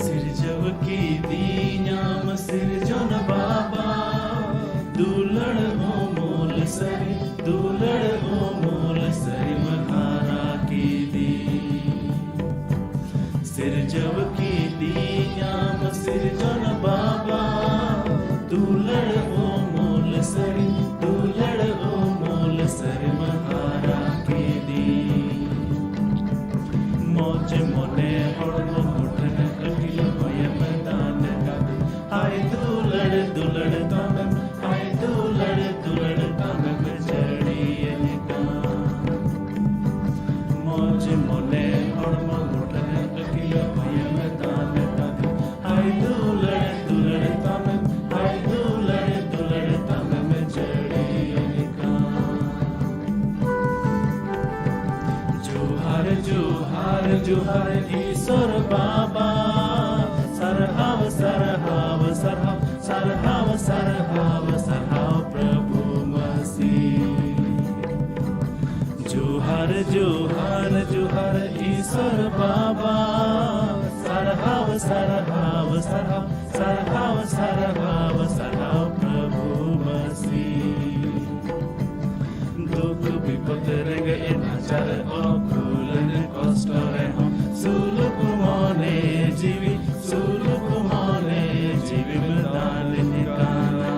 सिरजव की दीन्याम सिरजन बाबा दुलड़ हो मोल सरी दुलड़ हो मोल सरी महारा की दी सिरजव की दीन्याम सिरजन बाबा दुलड़ हो मोल सरी दुलड़ हो मोल सरी महारा की दी मौज मोने हड़ो मुठन अखिल भयम दान गाद हाय दुलड़ दुलड़ तम हाय दुलड़ दुलड़ तम चढ़ियन का मौज मोने हड़ो मुठन अखिल भयम दान गाद हाय दुलड़ दुलड़ तम हाय दुलड़ दुलड़ तम चढ़ियन का जोहार जोहार जोहार ईश्वर बाबा सरहाव सरहाव सरहाव सरहाव सरहाव सरहाव प्रभु मसीह जोहार जोहार जोहार ईश्वर बाबा सरहाव सरहाव सरहाव सरहाव सरहाव सरहाव प्रभु मसीह दुख विपद रंग एनाचार अकुलन कष्ट रहो सुलभ मने जीवी सुलभ मने जीवी मदान निकाना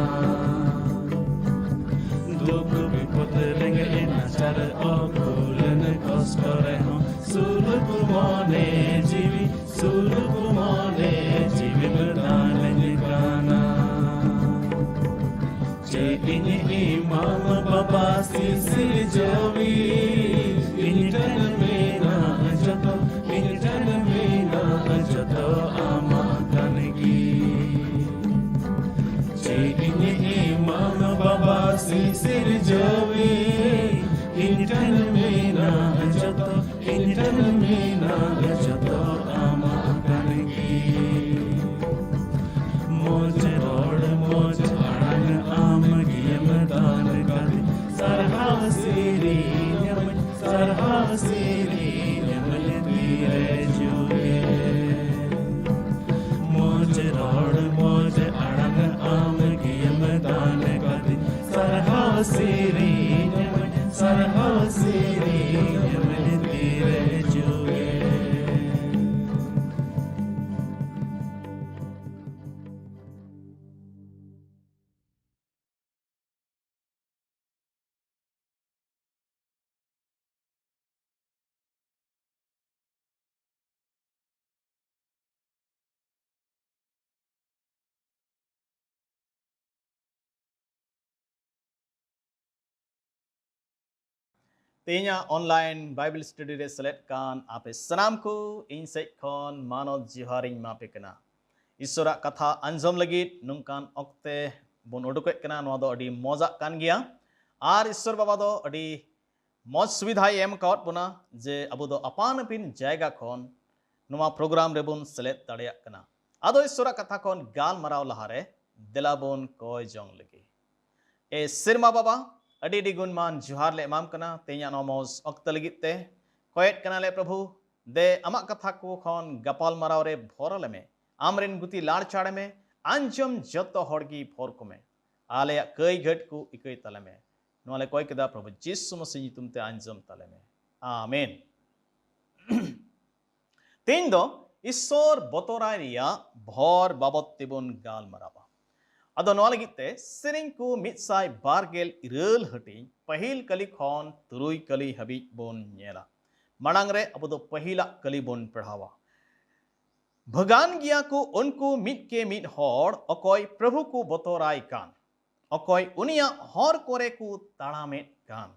दुख विपद रंग एनाचार अकुलन कष्ट रहो सुलभ मने जीवी Madan निकाना ini mama baba sisir jawi ini tan mena jato amakan gi ini mama baba sisir jawi ini tan mena jato amakan gi moj rod moj arang am giyam dan kadi sarhav siri nyamal dire juge moj rod moj arang am giyam dan kadi sarhav siri nyamal dire juge तेना online Bible study रे select कान आपे सनाम को इन set खन मानव जिहारिंग मापे कना ईश्वरा कथा अंजम लगित नुकान अक्ते बन उडुके कना नवा दो अडी मजा कान गिया आर ईश्वर बाबा दो अडी मज सुविधा एम कावत बना जे अबो दो अपान पिन जायगा खन नवा प्रोग्राम रेबुन सेलेक्ट दाड़िया कना आदो ईश्वरा कथा खन गाल मराव लहारे दिलाबोन कोय जोंग लगी ए सिरमा बाबा अडी डी गुणमान जुहार ले इमाम कना तेया नमोज अक्त लगित ते कोयत कना ले प्रभु दे अमा कथा को खन गपाल मराव रे भोरले में आमरिन गुती लाड़ चाड़े में अंजम जतो हड़गी भोर को में आले कई घट को इकई तले में नोले कोय कदा प्रभु जिसु मसीह तुम ते अंजम तले में आमीन तीन दो ईश्वर बतोराय रिया भोर बाबत तिबुन गाल मरावा अदो नोआ लगिते सिरिंग को मिसाय बारगेल इरल हटी पहिल कली खन तुरुई कली हबी बोन नेला मनांग रे अब दो पहिला कली बोन पढ़ावा भगान गिया को उनको मिट के मिट हॉर अकोय प्रभु को बतोराय कान अकोय उनिया हॉर कोरे को ताड़ामेट कान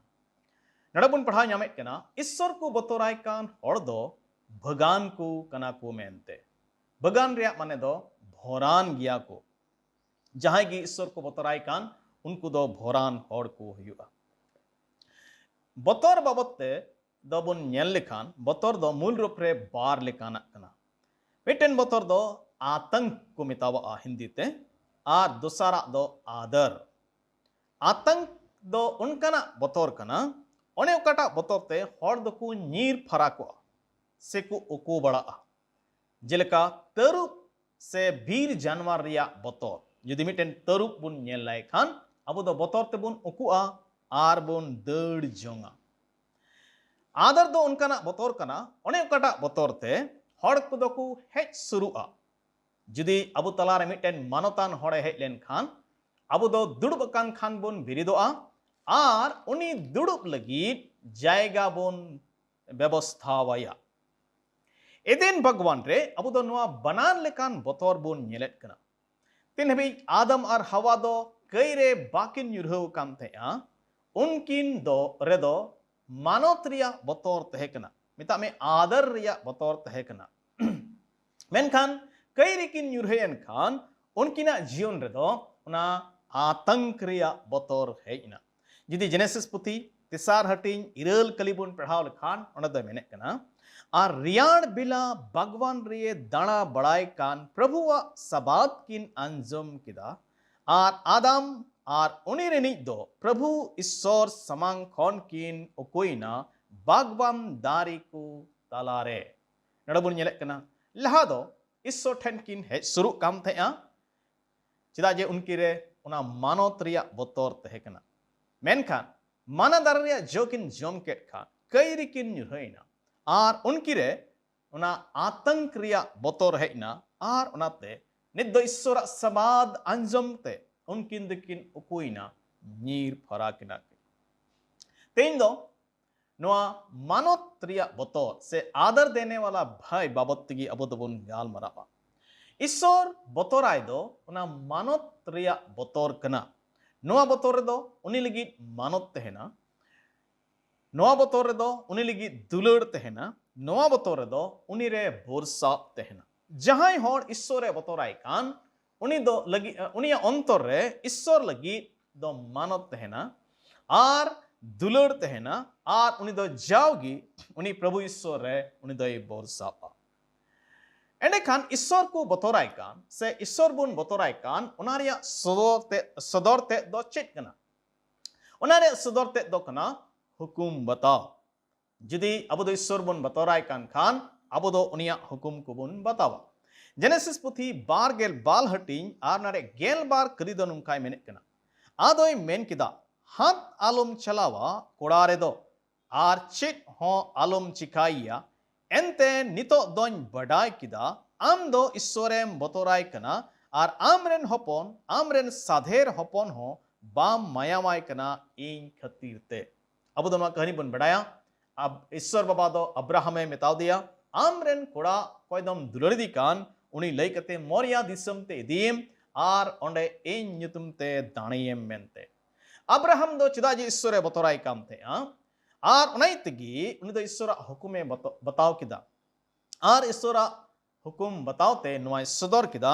नड़बुन पढ़ा ᱧᱟᱢᱮᱫ कना ईश्वर को बतोराय कान हॉर दो भगान को कना को मेनते भगान रिया माने दो भोरान गिया को जहां की ईश्वर को बतोराय कान उनको दो भोरान हॉर को हुआ बतोर बाबते दो बुन नेल लेखान बतोर दो मूल रूप रे बार लेखाना कना मिटन बतोर दो आतंक को मितावा हिंदी ते आर दूसरा दो आदर आतंक दो उनकना बतोर कना ओने ओकाटा बतौर ते हर दो को नीर फरा को से को उको बड़ा जेलका तरुप से बीर जानवर रिया बतौर यदि मिटेन तरुप बुन नेल लाय खान अबो दो बतौर ते बुन उकुआ आर बुन दड़ जोंगा आदर दो उनका बतौर कना ओने ओकाटा बतौर ते हर को दो को हेज सुरुआ जुदी अबो तला रे मिटेन मानतान हड़े हेज लेन खान अबो दो दुड़ुब कान खान बुन बिरिदोआ आर उनी दुड़ुब लगित जायगा बुन व्यवस्था वाया एदेन भगवान रे अबो दो नुआ बनान लेकान बतौर बुन नेलेत कना तीन हबी आदम और हवा दो कई रे बाकिन युरहु काम थे उनकिन दो रेदो मानवत रिया बतौर तहेकना मिता में आदर रिया बतौर तहेकना मेनखान कई रिकिन युरहयन खान उनकिना जीवन रेदो उना आतंक रिया बतौर हेजना जिदी जेनेसिस पुथी तिसार हटिंग इरल कलिबुन पढ़ाव लेखान उना दो मेने कना और रियाड़ बिला भगवान रिये दाना बड़ाई कान प्रभुआ सबात किन अंजम किदा और आदम और उनिरेनी दो प्रभु ईश्वर समांग खोन किन उकोइना बागवान दारी को तालारे नडबुन नेलेक कना लहा दो ईश्वर ठेन किन हे सुरु काम थे चिदा जे उनकी रे उना मानवत रिया बतौर तहे कना मेनखान माना दार रिया जो किन जम केट खान कई रिकिन युरहइना और उनकी रे उना आतंक रिया बतौर हेना और उनाते निद दो ईश्वर समाद अंजम ते उनकिन दिकिन उकुइना नीर फरा किना तेन दो नोआ मानवत रिया बतौर से आदर देने वाला भाई बाबत की अबो दबुन गाल मरापा ईश्वर बतौर आय दो उना मानवत रिया बतौर कना नोआ बतौर दो उनी लगी मानवत तहेना नोआ बतौर दो उनी लगी दुलड़ तहेना नोआ बतौर दो उनी रे भरोसा तहेना जहां होड़ ईश्वर रे बतौर आय कान उनी दो लगी उनी अंतर रे ईश्वर लगी दो मानवत तहेना और दुलड़ तहेना और उनी दो जाओगी उनी प्रभु ईश्वर रे उनी दो भरोसा एंडे खान ईश्वर को बतौराय कान से ईश्वर बुन बतौराय कान उनारिया सदरते दो चेत कना उनारे सदरते दो कना हुकुम बताओ जदि अबो दो ईश्वर बुन बतौराय कान खान अबो दो उनिया हुकुम को बुन बतावा जेनेसिस पुथी बार गेल बाल हटिंग आर नारे गेल बार करी दो नुंकाय मेने कना आदोय मेन किदा हाथ आलम चलावा कोड़ारे दो आर चेत हो आलम चिकाइया एंते नितो दोन बड़ाई किदा आम दो ईश्वरेम बतौराय कना और आमरेन हपन आमरेन साधेर हपन हो बाम मायामाय कना इन खतीरते अब दो कहानी बन बढ़ाया अब ईश्वर बाबा दो अब्राहमे मेताव दिया आमरेन कोड़ा कोयदम दुलड़ी कान उनी लई कते मोरिया दिसम ते दीम आर ओंडे इन ᱧᱩᱛᱩᱢ ते दाणियेम मेनते अब्राहम दो चिदाजी ईश्वरे बतौराय काम थे और उनाइतगी उनी दो ईश्वर हुकुमे बताव किदा और ईश्वर हुकुम बतावते नुआ सदर किदा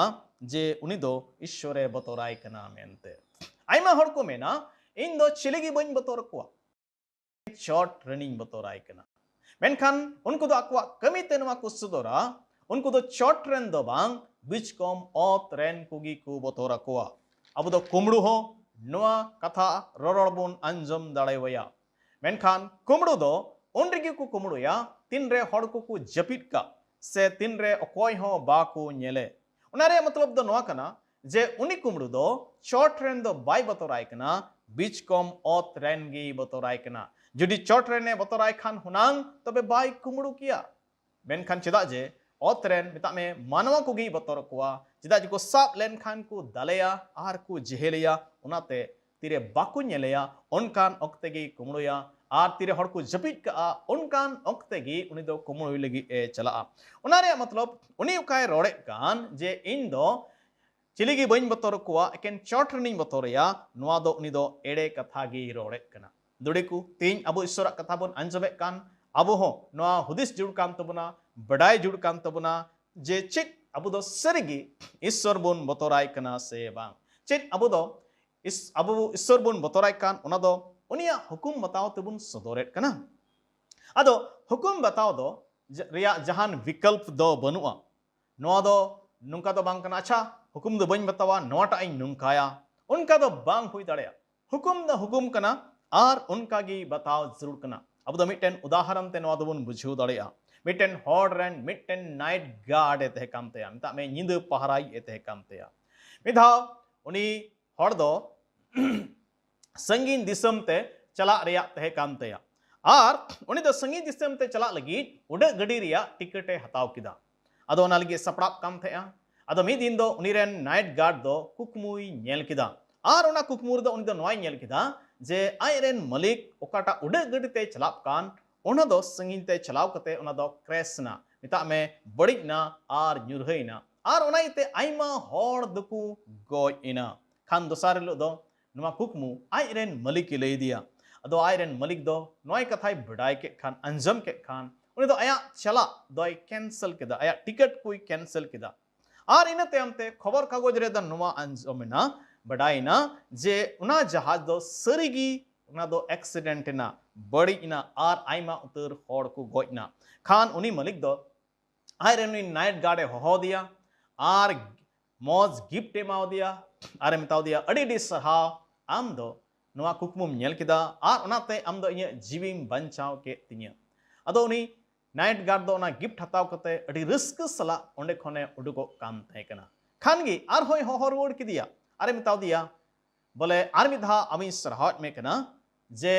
जे उनी दो ईश्वरे बतौराय कना मेनते आइमा हर को मेना इन दो चिलिगी बन बतौर को शॉर्ट रनिंग बतौराय कना मेनखान उनको दो अक्वा कमी ते नुआ को सदरा उनको दो शॉर्ट रन दो बांग बिच कम ओत रन कुगी को बतौरा को अब दो कुमड़ू हो नुआ कथा ररबुन अंजम दाड़ेवया मेनखान कुमड़ू दो उनरिगी को कुमड़ूया तीन रे हड़ को जपिट का से तीन रे अकोय हो बाको नेले उनारे मतलब दो नोआ कना जे उनी कुमड़ू दो चोट रेन दो बाय बतौराय कना बीच कम ओत रेन गी बतौराय कना जुदी चोट रेने बतौराय खान हुनांग तबे बाय कुमड़ू किया मेनखान चिदा जे ओत रेन मिता में मानवा को गी बतौर कोआ चिदा जी को साप लेन खान को दलेया आर को जेहेलिया उनाते तीरे बाकु नेलेया उनकान ओक्तेगी कुमड़ूया आर तीरे हड़ को जपिट का उनकान ओक्तेगी उनी दो कुमड़ू लगी ए चला उनारे मतलब उनी उकाय रोड़े कान जे इन दो चिलिगी बइन बतौर कोआ एकेन चोट रनिंग बतौरया नुआ दो उनी दो एड़े कथा गी रोड़े कना दुड़ेकु तीन अबो ईश्वर कथा बन अंजमे कान अबो हो नुआ हुदिस जुड़ कान तबना बड़ाई जुड़ कान तबना जे चित अबो दो सरिगी ईश्वर बन बतौराय कना से बांग चित अबो दो इस अबो ईश्वर बन बतौराय कान उना दो उनिया हुकुम बताओ तबुन सदोरेट कना अदो हुकुम बताओ दो रिया जहान विकल्प दो बनुआ नोआ दो नुंका दो बांग कना अच्छा हुकुम दो बन बतावा नोटा इन नुंकाया उनका दो बांग हुई दाड़ेया हुकुम कना आर उनका गी बताओ जरूर कना अब दो मिटन उदाहरण ते नवा दोबन बुझाव दाड़ेया मिटन हॉर रेन मिटन नाइट गार्ड एते कामते मिता में निंद पहराई एते कामते मिधा उनी हॉर दो संगीन दिसम ते चला रेया ते कामते आर उनी दो संगीन दिसम ते चला लगी उड़ गडी रिया टिकट हताव किदा अदो ओना लगी सपड़ाप कामते अदो मी दिन दो उनी रेन नाइट गार्ड दो कुकमुई नेल किदा आर ओना कुकमुर दो उनी दो नोय नेल किदा जे आई रेन मलिक ओकाटा उड़ गडी ते चलाप कान ओना दो संगीन ते चलाव कते ओना दो क्रैश ना मिता में बड़ी ना आर न्यूरहैना आर ओना इते आइमा हॉर दकु गोय इना खान दोसार लो दो नुआ कुकमु आई रेन मलिक के लई दिया अदो आई रेन मलिक दो नोय कथाय बडाय के खान अंजम के खान उनी दो आया चला दोय कैंसल केदा आया टिकट कोई कैंसल केदा आर इना तेमते खबर कागज रे द नुआ अंजमना बडायना जे उना जहाज दो सरीगी उना दो एक्सीडेंट ना बड़ी इना आर आइमा उतर हॉर को गोइना खान उनी मलिक दो आई रेन नाइट गार्ड हो दिया आर मौज गिफ्ट एमाव दिया आरे मिताव दिया अड़ी डी सहा आम दो नुआ कुकमुम नेल किदा आर उनाते आम दो इया जीविम बंचाव के तिनिया अदो उनी नाइट गार्ड दो ना गिफ्ट हताव कते अड़ी रिस्क सला ओंडे खने उडुको काम थे कना खान गी आर होय हो रोड किदिया आरे मिताव दिया बोले आर मिधा आमी सरहाट में कना जे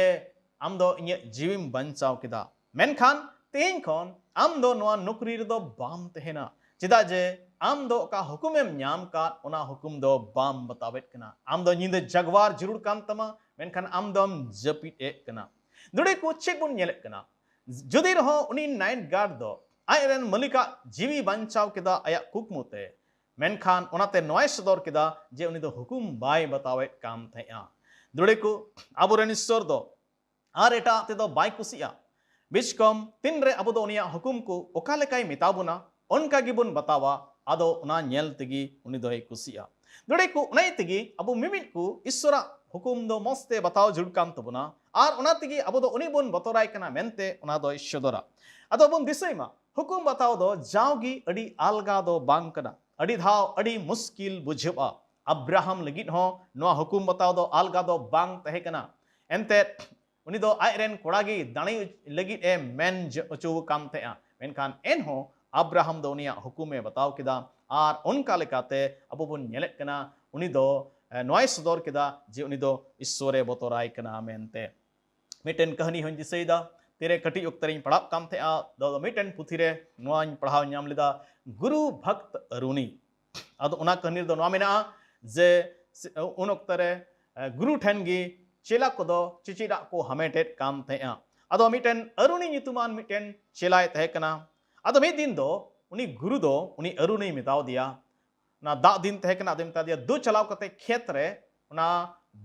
आम दो इया जीविम बंचाव किदा मेनखान तेन खन आम दो नुआ नौकरी दो बाम तेना चिदा जे आम दो का हुकुमेम न्याम का ओना हुकुम दो बाम बतावेत कना आम दो निंद जगवार जरूर काम तमा मेनखान आम दम जपित ए कना दुड़े को चेक बुन नेले कना जुदी रहो उनी नाइट गार्ड दो आयरन मलिका जीवी बंचाव केदा आया कुकमुते मेनखान ओनाते नोय सदर केदा जे उनी दो हुकुम बाय बतावेत काम थेया दुड़े को आबुरेन ईश्वर दो आर एटा ते दो बाय कुसिया बिचकम तिन रे अबो दो उनिया हुकुम को ओका लेकाय मिताबुना उनका गिबुन बतावा आदो उना नेल तेगी उनी दोय कुसिया दुड़े को उनाय तेगी अबो मिमिट को ईश्वरा हुकुम दो मस्ते बताओ जुड़ काम तबुना आर उना तेगी अबो दो उनी बुन बतोराय कना मेनते उना दोय सदरा आदो बुन दिसैमा हुकुम बताओ दो जावगी अडी आलगा दो बांग कना अडी धाव अडी मुश्किल बुझबा अब्राहम लगित हो नोआ हुकुम बताओ दो आलगा दो बांग तहे कना एनते उनी दो आयरेन कोड़ागी दाणी लगित ए मेन अचु काम थेआ मेनखान एन हो अब्राहम दो उनिया हुकुमे बताओ किदा आर उनका लेकाते अबो बुन नेलेत कना उनी दो नोय सदर किदा जे उनी दो ईश्वरे बतोराय कना मेनते मिटेन कहानी हों दिसैदा तेरे कटी उक्तरिन पढ़ाब काम थे दो मिटेन पुथिरे नोआñ पढ़ाव नाम लेदा गुरु भक्त अरुणी अदो उना कहानी दो नोआ मेना जे उन उक्तरे गुरु ठेन गी चेला को दो चिचिड़ा को हमेटेट काम थे अदो मिटेन अरुणी नितुमान मिटेन चेलाय तहे कना अदो मी दिन दो उनी गुरु दो उनी अरुणी मिताव दिया ना दा दिन तहे कना मिता दिया दो चलाव कते खेत रे उना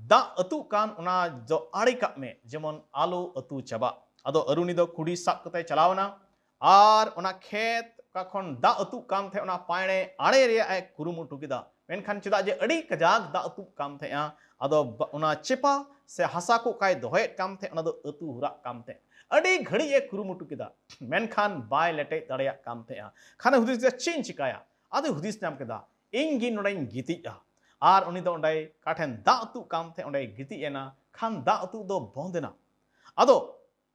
दा अतु कान उना जो आड़ी का में जेमन आलू अतु चबा अदो अरुणी दो कुड़ी साब कते चलावना आर उना खेत का खन दा अतु काम थे उना पाणे आड़े रे ए कुरुमुटु किदा मेनखान चिदा जे अड़ी कजाक दा अतु काम थे अदो उना चिपा से हसा को काय दोहे काम थे उना दो अतु हुरा काम थे अड़ी घड़ी ए कुरुमुटु किदा मेनखान बाय लेटे दड़या काम थे खाने हुदिस चिन चिकाया आदो हुदिस नाम किदा इंगी नोडाइन गितिया आर उनी दो उंडाई काठेन दा अतु काम थे उंडाई गिति एना खान दा अतु दो बंदेना अदो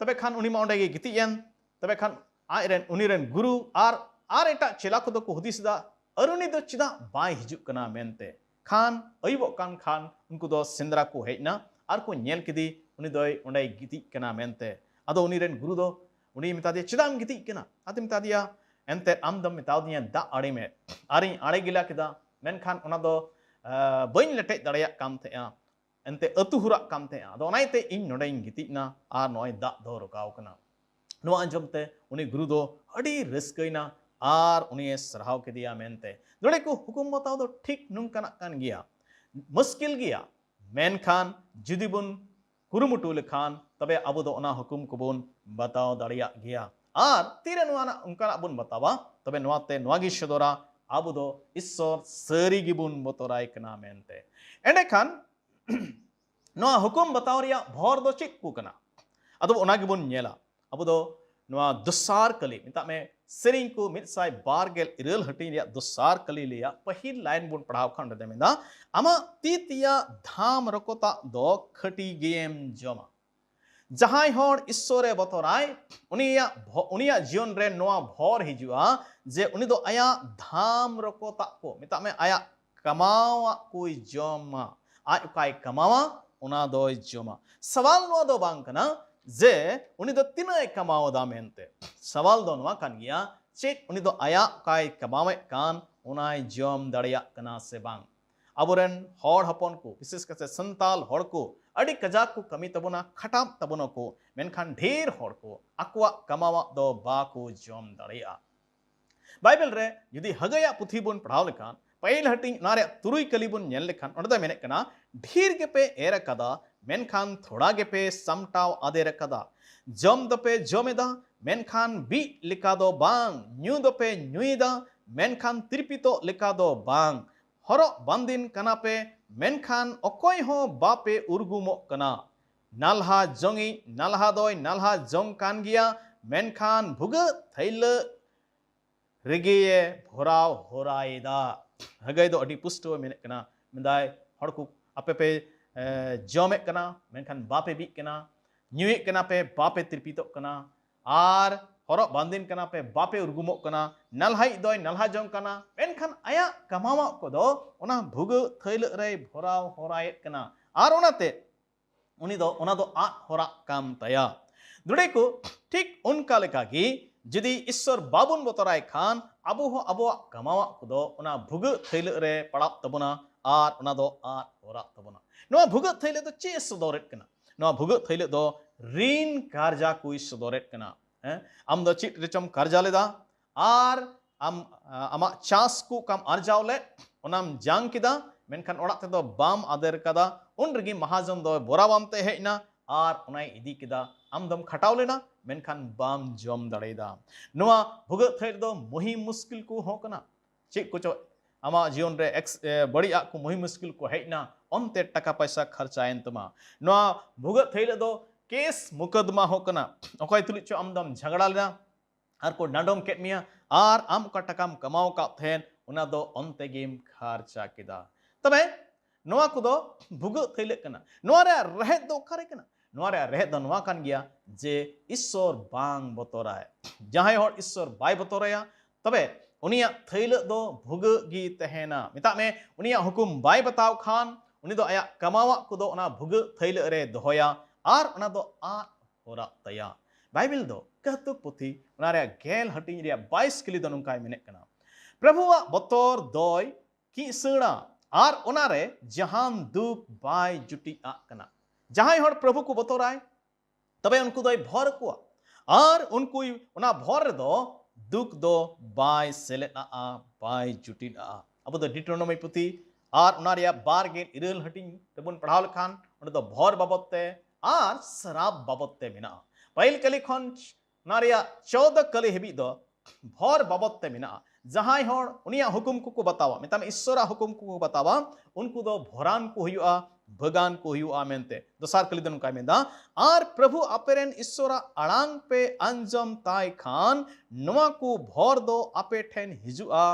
तबे खान उनी मा उंडाई गिति एन तबे खान आयरेन उनीरेन गुरु आर एटा चेला को दो को हुदिस दा अरुणी दो चिदा बाय हिजुक कना मेनते खान अयबो कान खान उनको दो सेंद्रा को हेजना आर को नेल किदी उनी दोय उंडाई गिति कना मेनते अदो उनीरेन गुरु दो उनी मिता दिया चिदाम गिति कना आदि मिता दिया एनते आम दम मिताव दिया दा आड़ी में आरी आड़े गिला किदा मेनखान उना दो बइन लेटे दड़या काम थे एनते अतु हुरा काम थे अदो ओनाइते इन नोडाइन गितिना आर नोय दा दो रकाव कना नोआ अंजमते उनी गुरु दो अड़ी रस्कैना आर उनी सरहाव के दिया मेनते दोड़े को हुकुम बताओ दो ठीक नुंकना कान गिया मुश्किल गिया मेनखान जुदी बुन कुरुमुटु लेखान तबे अबो दो ओना हुकुम को बुन बताओ दड़िया गिया आर तीरे नोआना उनका बुन बतावा तबे नोआते नोआगी सदरा अबो दो ईश्वर सरी गिबुन बतोराय कना मेनते एंडे खान नोआ हुकुम बताओ रिया भोर दो चिक को कना अदो ओना गिबुन नेला अबो दो नोआ दुसार कली मिता में सेरिंग को मिदसाय बारगेल इरल हटी रिया दुसार कली लिया पहिल लाइन बुन पढ़ाव खंड दे मेदा आमा तीतिया धाम रकोता दो खटी गेम जमा जहां हर ईश्वरे बतराय उनिया जीवन रे नोआ भर हिजुआ जे उनी दो आया धाम रको ताको मिता में आया कमावा कोई जमा आज काय कमावा उना दो जमा सवाल नोआ दो बांग कना जे उनी दो तीन कमावा दा मेनते सवाल दो नोआ कान गिया चेक उनी दो आया काय कमावे कान उनाय जम दड़िया कना से बांग अबोरेन हॉर हपन को विशेष करके संताल हॉर को अड़ी कजाक को कमी तबना खटाम तबनो को मेनखान ढेर हॉर को अक्वा कमावा दो बाको जम दड़िया बाइबल रे यदि हगया पुथी बुन पढ़ाव लेखान पहिल हटिंग नारे तुरुई कली बुन नेल लेखान ओनदा मेने कना ढेर के पे एर कदा मेनखान थोड़ा के पे समटाव आदेर कदा जम दपे जमेदा मेनखान बी लिका दो बांग न्यू दपे न्यूदा मेनखान तिरपितो लिका दो बांग हरो बंदिन कना पे मेनखान अकोय हो बापे उर्गुमो कना नालहा जोंगी नालहा दोय नालहा जोंग कान गिया मेनखान भुग थैल रिगे भोराव होरायदा हगै दो अडी पुष्टो मेने कना मिदाय हड़कु आपे पे जोमे कना मेनखान बापे बी कना न्यूए कना पे बापे तिरपितो कना आर हरो बंदिन कना पे बापे उर्गुमो कना नलहाई दोय नलहा जोंग कना मेनखान आया कमावा को दो ओना भुग थैल रे भोराव होराय कना आर ओनाते उनी दो ओना दो आ होरा काम तया दुड़े को ठीक उनका लेका गी जदि ईश्वर बाबुन बतराय खान अबो हो अबो कमावा को दो ओना भुग थैल रे पड़ाप तबना आर ओना दो आ होरा तबना नोआ भुग थैल दो चे सदोरेट कना नोआ भुग थैल दो ऋण कार्जा कुई सदोरेट कना आम दो चिट रिचम कर्जा लेदा आर आम आमा चास को कम अर्जाव ले ओनाम जांग किदा मेनखान ओड़ा ते दो बाम आदेर कदा उन रगी महाजन दो बोराबाम ते हेना आर उनाय इदी किदा आम दम खटाव लेना मेनखान बाम जम दड़ेदा नोआ भुग थैर दो मुही मुश्किल को हो कना चिक कुछ आमा जीवन रे एक्स बड़ी आ को मुही मुश्किल को हेना ओनते टका पैसा खर्चायन तमा नोआ भुग थैर दो केस मुकदमा हो कना ओकय तुलिचो आमदम झगड़ा लेना आर को नाडोम केट मिया आर आम का टकाम कमाओ का थेन उना दो ओनते गेम खर्चा किदा तबे नोआ को दो भुग थैले कना नोआ रे रहे दो करे कना नोआ रे रहे दो नोआ कान गिया जे ईश्वर बांग बतोराय जहां हर ईश्वर बाय बतोराया तबे उनिया थैले दो भुग गी तहेना मिता में उनिया हुकुम बाय बताव खान उनी दो आया कमावा को दो ओना भुग थैले रे दोहया आर ओना दो आ होरा तया बाइबल दो कहतो पुथी ओना रे गेल हटिंग रे 22 किली दो नुकाय मेने कना प्रभुवा बतोर दोय की सणा आर ओना रे जहान दुख बाय जुटी आ कना जहां हर प्रभु को बतोराय तबे उनको दोय भर को आर उनको ओना भर दो दुख दो बाय सेले आ बाय जुटी आ अब दो डिट्रोनोमी पुथी आर ओना रे बार गेल इरल हटिंग तबन पढ़ाव लखान ओना दो भर बाबते आर शराब बाबते मिना पहिल कली खन नारिया 14 कली हेबी दो भर बाबते मिना जहां हर उनिया हुकुम को बतावा मिता में ईश्वरा हुकुम को बतावा उनको दो भरान को हुआ भगान को हुआ मेनते दोसार कली दन का मेंदा आर प्रभु अपेरेन ईश्वरा अड़ांग पे अंजम ताय खान नवा को भर दो आपे ठेन हिजुआ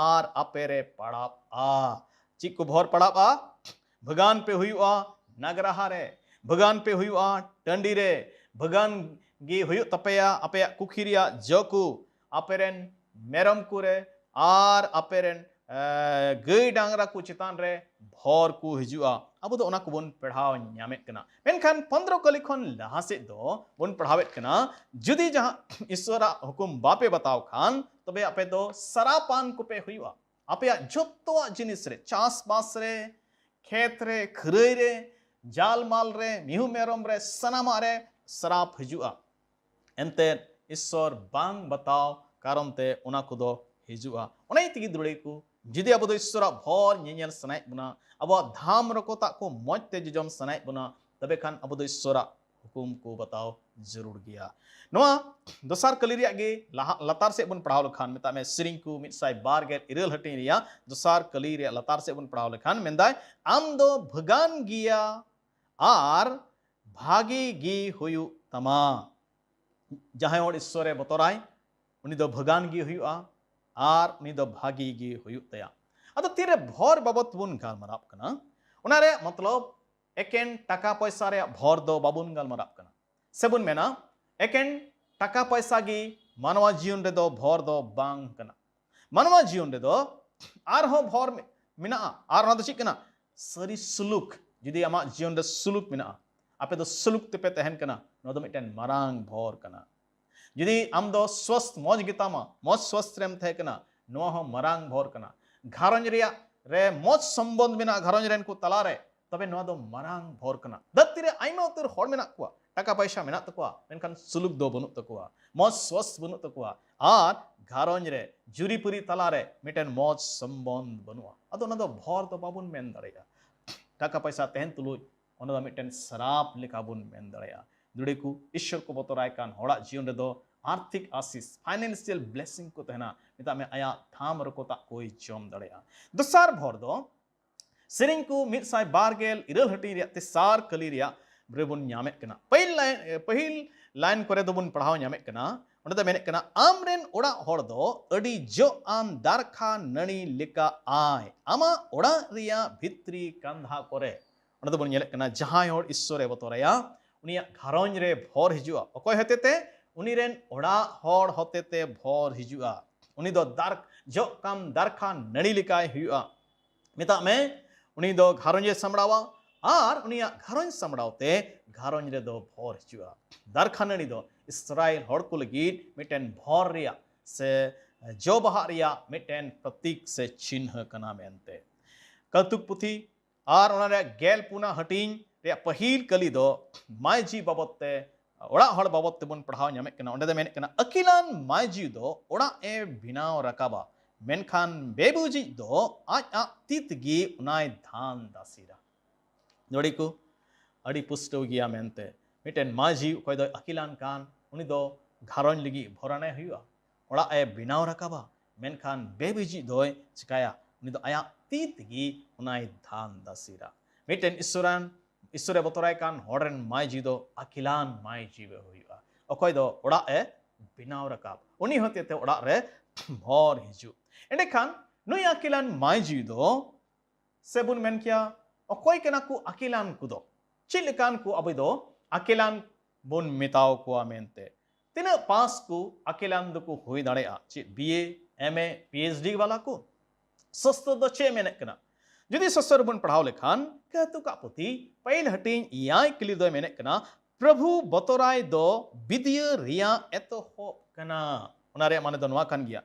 आर अपेरे पड़ाप आ चिक को भर पड़ाप आ भगान पे हुआ नगरहा रे भगान पे हुआ टंडी रे भगान गे हुयो तपेया अपेया कुखिरिया जकु अपेरेन मेरम को रे आर अपेरेन गई डांगरा को चितान रे भर को हिजुआ अब दो ओना को बन पढ़ाव न्यामेत कना मेनखान 15 कली खन लहा से दो बन पढ़ावेत कना जुदी जहां ईश्वरा हुकुम बापे बताव खान तबे अपे दो सरापान को पे हुआ अपेया जत्तो जिनिस रे चास बास रे खेत रे खरई रे जाल माल रे मिहु मेरम रे सनामा रे सराप हिजुआ एनते ईश्वर बांग बताव कारण ते ओना को दो हिजुआ ओनै तिगी दुड़े को जिदि अब दो ईश्वरा भर नेनेल सनाय बुना अब धाम रकोता को मजते जिजम सनाय बुना तबे खान अब दो ईश्वरा हुकुम को बताव जरूर गया नोआ दोसार कली रिया गे लतार से बन पढ़ाव लखान मेता में सिरिंग को मिसाय बार गेल इरल हटिंग रिया दोसार कली रिया लतार से बन पढ़ाव लखान मेंदाय आम दो भगान गिया आर भागी गी हुयु तमा जहां और ईश्वरे बतोराय उनी दो भगान गी हुयुआ आर उनी दो भागी गी हुयु तया अद तीरे भर बाबत बुन गालमाराव कना ओना रे मतलब एकेन टाका पैसा रे भर दो बाबुन गालमाराव कना sebun mena eken taka paisa gi manwa jiyon redo bhor do bang kana manwa jiyon redo arho bhor mena ar na do chik kana sari suluk judi ama jiyon re suluk mena ape do suluk tepe tehen kana no do miten marang bhor kana judi am do swast moj gitama moj swast rem the kana no ho marang bhor kana gharonj riya re moj sambond mena gharonj ren ku talare तबे नवा दो मरांग भोर कना दत्ती रे आइमा उतर हर मेना कुआ टाका पैसा मेना तकुआ मेनखान सुलुक दो बनु तकुआ मौज स्वस्थ बनु तकुआ आर घारोंज रे जुरीपुरी तला रे मिटेन मौज संबंध बनुआ अदो ना दो भोर तो बाबुन मेन दरेया टाका पैसा तेहन तुलुज ओना दो मिटेन सराप लेकाबुन मेन दरेया दुड़ी को ईश्वर को बतराय कान होड़ा जीवन रे दो आर्थिक आशीष फाइनेंशियल ब्लेसिंग को तहना मिता में आया थाम रको ता कोई जम दरेया दसार भोर दो सेरिंग को मिसाय बारगेल इरल हटी रिया तेसार कली रिया ब्रेबुन ᱧᱟᱢᱮ कना पहिल लाइन करे दोबुन पढ़ाव ᱧᱟᱢᱮ कना ओंडे दो मेने कना आमरेन ओड़ा होड़ दो अडी जो आम दारखा नणी लेका आय आमा ओड़ा रिया भित्री कंधा करे ओंडे दोबुन ñेले कना जहाय होड़ ईश्वरे बतोरया उनिया घारोंज रे भोर हिजुआ अकोय हतेते उनी रेन ओड़ा होड़ हतेते भोर हिजुआ उनी दो दार जो काम दारखा नणी लेकाय हुआ मिता में उनी दो घारोंजे समड़ावा आर उनिया घारोंज समड़ावते घारोंज रे दो भोर हिजुआ दारखानणी दो इस्राएल हड़ को लगी मिटेन भोर रिया से जो बहा रिया मिटेन प्रतीक से चिन्ह कना मेनते कौतुक पुथी आर ओना रे गेल पुना हटिंग रे पहिल कली दो मायजी बाबतते ओड़ा हड़ बाबतते बन पढ़ाव ᱧᱟᱢᱮ कना ओंडे दो मेने कना अकिलान मायजी दो ओड़ा ए बिनाव रकाबा मेनखान बेबुजी दो आज आ तीतगी उनाय धान दासीरा जोड़ी को अड़ी पुष्टो गिया मेनते मिटेन माजी कोई दो अकिलान कान उनी दो घारों लगी भोराने हुआ ओड़ा ए बिनाव रकाबा मेनखान बेबुजी दो चिकाया उनी दो आया तीतगी उनाय धान दासीरा मिटेन ईश्वरे बतराय कान होड़न माजी दो अकिलान माजी वे हुआ अकोय दो ओड़ा ए बिनाव रकाब उनी होते ते ओड़ा रे भोर हिजू एंडेखान नुई अकिलान मायजी दो सेबुन मेन किया अकोय केना को अकिलान को दो चिलकान को अबे दो अकिलान बुन मिताओ को मेनते तिना पास को अकिलान दो को होई दाड़ेया चे बीए एमए पीएचडी वाला को सस्तो दो चे मेने कना जुदी सस्तर बुन पढ़ाव लेखान कहतु का पुती पहिल हटिंग याय क्लियर दो मेने कना प्रभु बतोराय दो विद्य रिया एतो हो कना उनारे माने दो नवा कान गया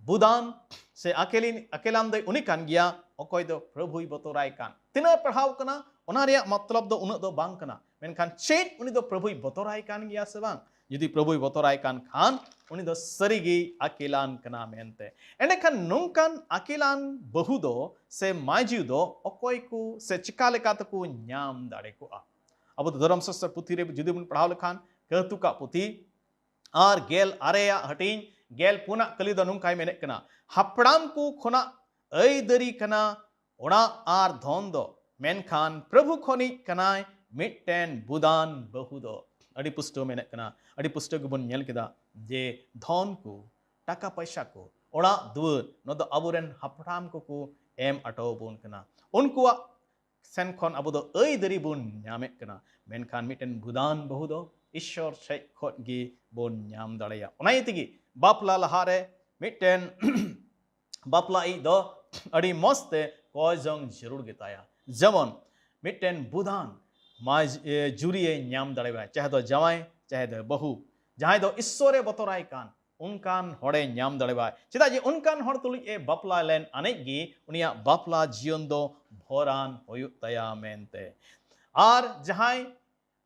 बुदान से अकेलान दो उनी कान गया अकोय दो प्रभुई बतोराय कान तिना पढ़ाव कना ओना रिया मतलब दो उना दो बांग कना मेनखान चेत उनी दो प्रभुई बतोराय कान गया से बांग यदि प्रभुई बतोराय कान खान उनी दो सरीगी अकेलान कना मेनते एंडेखान नोंकान अकेलान बहु दो से मायजी दो अकोय को से चिका लेका तको ᱧᱟᱢ दाड़े को आ अब तो धर्मशास्त्र पुथी रे जुदी बुन पढ़ाव लेखान कहतु का पुथी आर गेल आरेया हटिंग गेल पुना कली दो नुंकाय मेने कना हपड़ाम को खोना ऐ दरी कना ओड़ा आर धन दो मेनखान प्रभु खोनी कनाय मिटेन बुदान बहु दो अड़ी पुष्टो मेने कना अड़ी पुष्टो को बन नेल केदा जे धन को टाका पैसा को ओड़ा दुवर न दो अबुरेन हपड़ाम को एम अटो बोन कना उनकुआ सेन खन अबो दो ऐ दरी बुन ᱧᱟᱢᱮ कना मेनखान मिटेन बुदान बहु दो ईश्वर से खोट गी बोन ᱧᱟᱢ दाड़ेया ओनाई तिगी बापला लहारे मिटेन बापला ई दो अड़ी मस्ते कोजोंग जरूर गिताया जमन मिटेन बुदान माज जुरिए ᱧाम दाड़ेबा चाहे दो जवाई चाहे दो बहु जहां दो ईश्वरे बतोराय कान उनकान होड़े ᱧाम दाड़ेबा चेदा जे उनकान होड़ तुलुज ए बापला लेन अनेगी उनिया बापला जीवन दो भोरान होयु तया मेनते आर जहां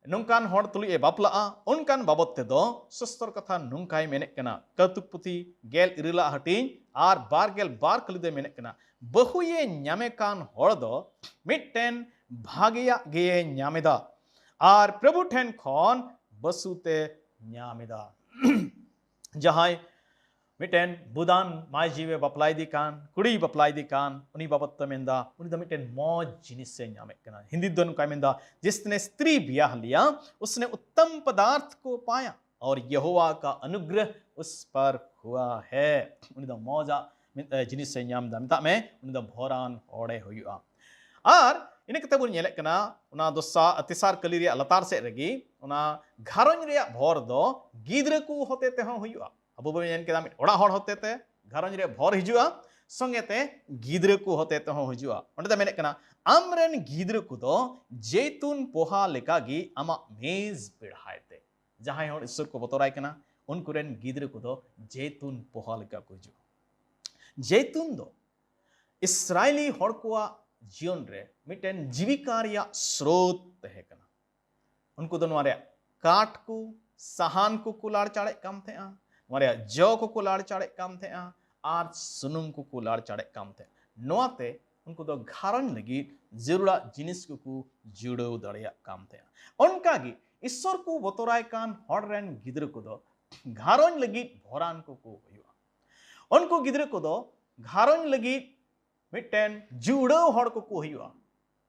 नोंकान होड़ तुलुज ए बापला उनकान बाबत ते दो सस्तर कथा नोंकाय मेने कना कौतुक पुथी गेल इरला हटिंग आर बारगेल बार कली दे मेने कना बहु ये ᱧामे कान होड़ दो मिटेन भागिया गे ᱧामेदा आर प्रभु ठेन खन बसुते ᱧामेदा जहां मिटेन बुदान माय जीवे बपलाई दी कान कुड़ी बपलाई दी कान उनी बाबत मेंदा उनी द मिटेन मौज जिनिस से ᱧामे कना हिंदी दोन का मेंदा जिसने स्त्री ब्याह लिया उसने उत्तम पदार्थ को पाया और यहोवा का अनुग्रह उस पर हुआ है उनी द मौजा जिनिस से ᱧाम दा मिता में उनी द भोरान ओड़े हुआ आर इन कते बुन नेले कना उना दोसा अतिसार कली रे लतार से रगी उना घारों रे भर दो गिद्र को होते ते हो हुआ अब बो नेन केदा ओड़ा हर होते ते घारों रे भर हिजुआ संगे ते गिद्र को होते ते हो हुआ ओंडे मेने कना आमरेन गिद्र को दो जैतून पोहा लेका गी आमा मेज बेढ़ायते जहां हर ईश्वर को बतराय कना उनकुरेन गिद्र को दो जैतून पोहा लेका को हिजुआ जैतून दो इस्राएली हर को जीवन रे मिटेन जीविका रिया स्रोत तहे कना उनको दो नवारे काट को सहान को कुलाड़ चाड़े काम थे नवारे जौ को कुलाड़ चाड़े काम थे आर सुनुम को कुलाड़ चाड़े काम थे नवाते उनको दो घारन लगी जरूरा जिनिस को जुड़ो दड़िया काम थे उनका गी ईश्वर को बतराय कान हर रेन गिद्र को दो घारन लगी भोरान को हुआ उनको गिद्र को दो घारन लगी मिटेन जुड़ाव हड़ को हुआ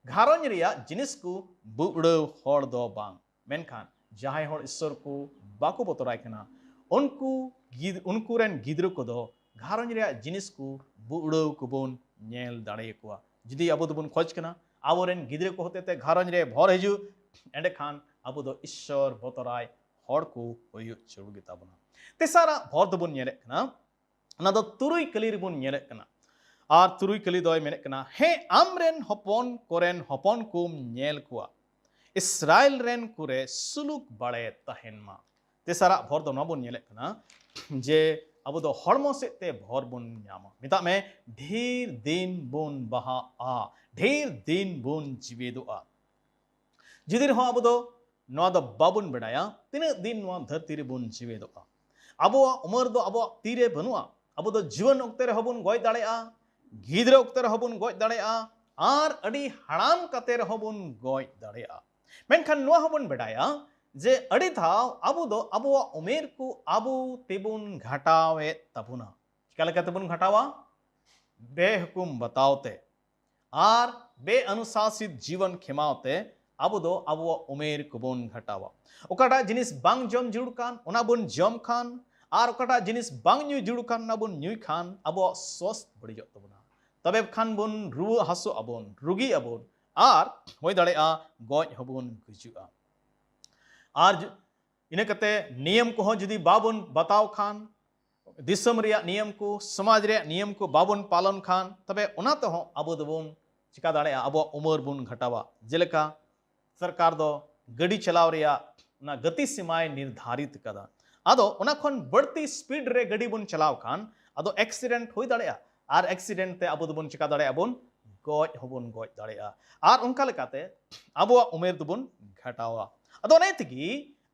घारों रिया जिनिस को बुड़ाव हड़ दो बांग मेनखान जहां हड़ ईश्वर को बाको बतराय कना उनको रेन गिद्र को दो घारों रिया जिनिस को बुड़ाव को बोन नेल दाड़े को जुदी अब दोबन खोज कना अब रेन गिद्र को होते ते घारों रे भर हिजु एंडे खान अब दो ईश्वर बतराय हड़ को होयु चुरुगी ताबना तेसारा भर दोबन नेरे कना ना दो तुरुई कली रिबन नेरे कना और तुरुई कली दोय मेने कना हे आमरेन हपन कोरेन हपन कुम नेल कुआ इस्राएल रेन कुरे सुलुक बड़े तहेनमा तेसारा भर दो नबुन नेले कना जे अब दो हड़मो से ते भर बुन न्यामा मिता में ढेर दिन बुन बहा आ ढेर दिन बुन जीवेदो आ जिदिर हो अब दो नवा दो बाबुन बेड़ाया तिने दिन नवा धरती रे बुन जीवेदो आ अब उमर दो अब तीरे बनुआ अब दो जीवन उक्ते रे हबुन गोय दाड़े आ गिद्र उक्ते रे हबुन गोय दाड़े आ आर अड़ी हड़ाम कते रे हबुन गोय दाड़े आ मेनखान नवा हबुन बेड़ाया जे अड़ी थाव अबु दो अबु उमेर को अबु तेबुन घटावे तबुना चिका लेका तेबुन घटावा बेहुकुम बतावते आर बेअनुशासित जीवन खेमावते अबु दो अबु उमेर को बुन घटावा ओकाटा जिनिस बांग जम जुड़ कान ओना बुन जम खान आर ओकाटा जिनिस बांग न्यू जुड़ कान ना बुन न्यू खान अबु स्वस्थ बड़ी जत तबुना तबे खान बुन रुआ हसु अबुन रुगी अबुन आर होय दाड़े आ गoj हबुन गुजुआ आर इने कते नियम को हो जुदी बाबुन बताव खान दिसम रिया नियम को समाज रिया नियम को बाबुन पालन खान तबे ओना तो हो अबु दबुन चिका दाड़े अबु उमर बुन घटावा जेलेका सरकार दो गड़ी चलाव रिया ना गति सीमाएं निर्धारित कदा आदो ओना खन बढ़ती स्पीड रे गड़ी बुन चलाव खान आदो एक्सीडेंट होय दाड़े आर एक्सीडेंट ते अबु दबुन चिका दाड़े अबुन गoj हबुन गoj दाड़े आर उनका लेकाते अबु उमेर दबुन घटावा अदो नेतगी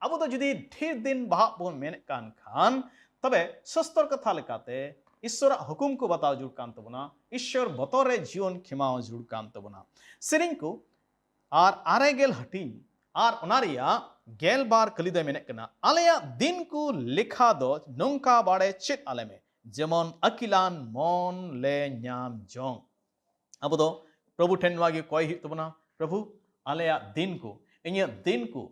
अब तो जुदी ढेर दिन बहा बोन मेन कान खान तबे सस्तर कथा लेकाते ईश्वर हुकुम को बताओ जुड़ कान तबना ईश्वर बतौरे जीवन खिमाओ जुड़ कान तबना सेरिंग को आर आरे गेल हटिन आर ओनारिया गेल बार कलिदे मेने कना आलेया दिन को लिखा दो नोंका बाड़े चित आले में जेमन अकिलान मन ले न्याम जोंग अब तो प्रभु ठेनवागी कोई ही तबना प्रभु आलेया दिन को इन्या दिन को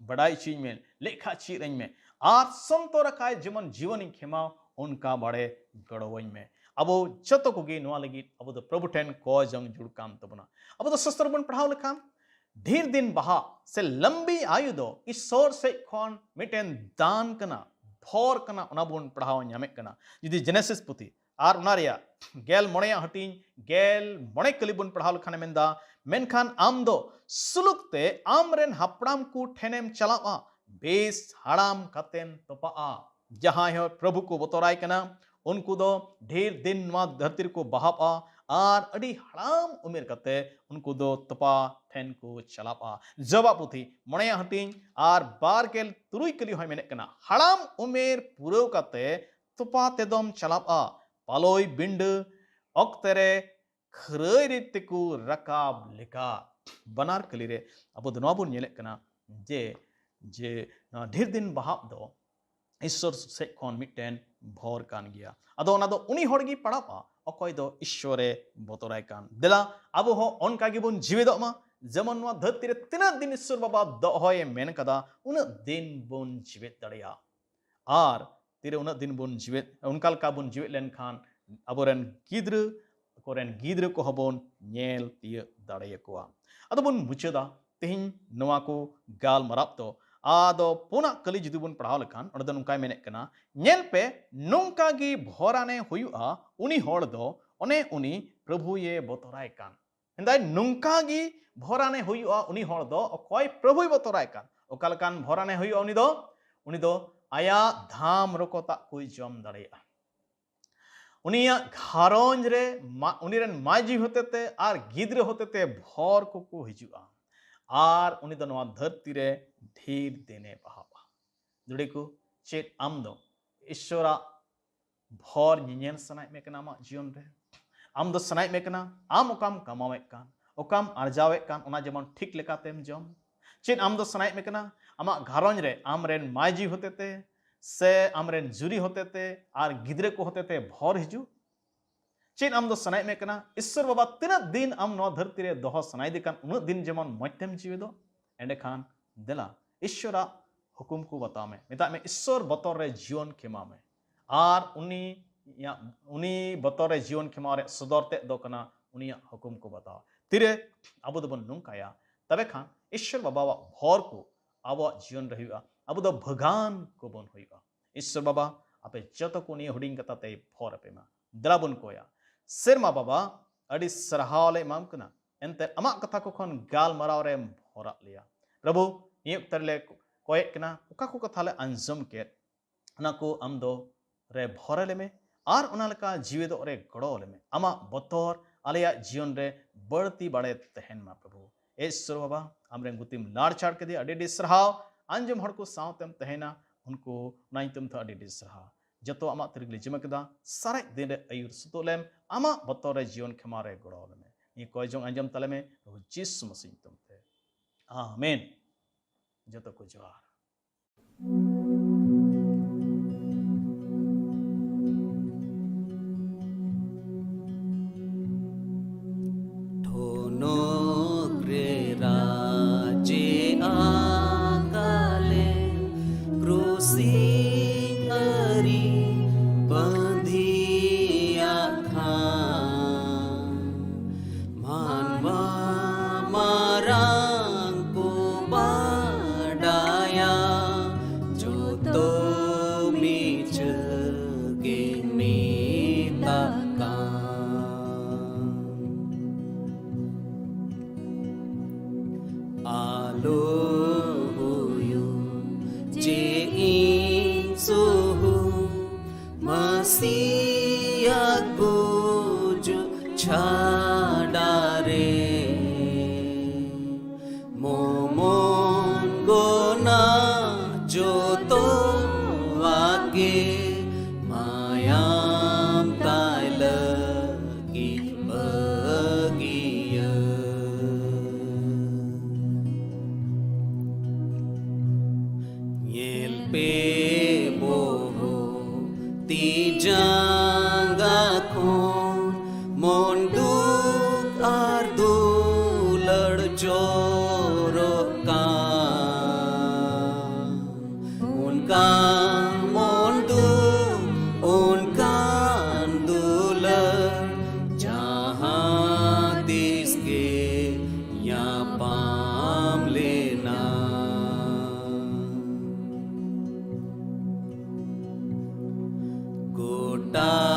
बड़ाई चीज में लेखा चीज में आर संतो रखाए जीवन जीवन खेमा उनका बड़े गड़वई में अब जतो को गे नवा लगी अब तो प्रभु ठेन को जंग जुड़ काम तबना अब तो शस्त्र बन पढ़ाओ लेखा ढेर दिन बहा से लंबी आयु दो ईश्वर से खन मिटेन दान कना भोर कना उना बन पढ़ाओ न्यामे कना जुदी जेनेसिस पुथी आर उनारिया गेल मोणेया हटिन गेल मोणे कली बन पढ़ाओ लेखा मेंदा मेनखान आम दो सुलुकते आमरेन हापड़ाम को ठेनेम चलावा बेस हड़ाम कतेन तोपा जहां हो प्रभु को बतराय कना उनको दो ढेर दिन मा धरती को बहापा आर अड़ी हड़ाम उमेर कते उनको दो तपा ठेन को चलापा जवा पुथी मणया हटिन आर बार केल तुरुई कली होय मेने कना हड़ाम उमेर पुरो कते तपा तेदम चलापा पालोय बिंड अक्तरे खरय रीति को रकाब लेका बनार कली रे अब दो नबुन नेले कना जे जे ढेर दिन बहाब दो ईश्वर से खन मिटेन भोर कान गया अदो ओना दो उनी होड़गी पड़ापा अकय दो ईश्वरे बतराय कान देला अब हो ओनका गिबुन जीवेदो मा जेमन नवा धरती रे तिना दिन ईश्वर बाबा दो होय मेन कदा उन दिन बुन जीवेत दड़िया आर तिरे उन दिन बुन जीवेत उनका लका बुन जीवेत लेन Khan अबोरेन गिद्र koren gidre ko hobon nyel tia dareyakoa adobon muchada tehin noa ko gal marap to ado puna kali judi bun padhaw lekan oda nungkai menek kana nyel pe nungka gi bhorane huyua uni hor do one uni prabhu ye botorai kan hendai nungka gi bhorane huyua uni hor do okoy prabhu ye botorai kan okalakan bhorane huyua uni do aya dham rokota kui jom dareya उनिया घारोंज रे उनिरन माजी होते ते are गिद्रे होते ते भोर को हिजुआ are उनि दो नवा धरती रे ढीर देने पहावा जुड़े को चेत आम दो ईश्वरा भोर नियन सनाय में कना मा जीवन रे आम दो सनाय में कना आम ओकाम कमावे कान ओकाम आर्जावे कान ओना जेमन ठीक लेकातेम जम चेत आम दो सनाय में कना आमा घारोंज रे आम रेन माजी होते ते से आमरेन जुरी होते थे आर गिद्रे को होते थे भोर हिजू चेन आम दो सनाय में कना ईश्वर बाबा तीना दिन आम नो धरती रे दोह सनाय दिकान उन दिन जेमन मध्यम जीवे दो एंडे खान देला ईश्वरा हुकुम को बता में मिता में ईश्वर बतौर रे जीवन खेमा में आर उनी बतौर रे जीवन खेमा रे सदरते दो कना उनिया हुकुम को बताओ तिरे अबो दबन नुंकाया तबे खान ईश्वर बाबा भोर को आबो जीवन रहिवा अब दो भगान को बन होइगा ईश्वर बाबा आपे जतो को निये हुडिंग कता ते भोर पे मा दलाबुन कोया सेरमा बाबा अडी सरहाले माम कना एंते अमा कथा को खन गाल मराव रे भोरा लिया प्रभु निये तरले कोय कना उका को कथा ले अंजम के ना को आम दो रे भोरले में आर उनालका जीवे दो रे गड़ो ले में अमा बतौर आलिया जीवन रे बढ़ती बड़े तहन मा प्रभु ईश्वर बाबा हमरे गुतिम लाड़ चाड़ के दे अडी सरहाव अंजम हर को सावतेम तहना उनको नाइतम था अडी सरहा जतो आमा तिरगले जमकदा सारे दिन अयुर सुतोलेम आमा बतौर जीवन खेमारे गड़ोल में ये कोई जों अंजम तले में प्रभु यीशु मसीह तुम थे आमीन जतो को जोहार Ta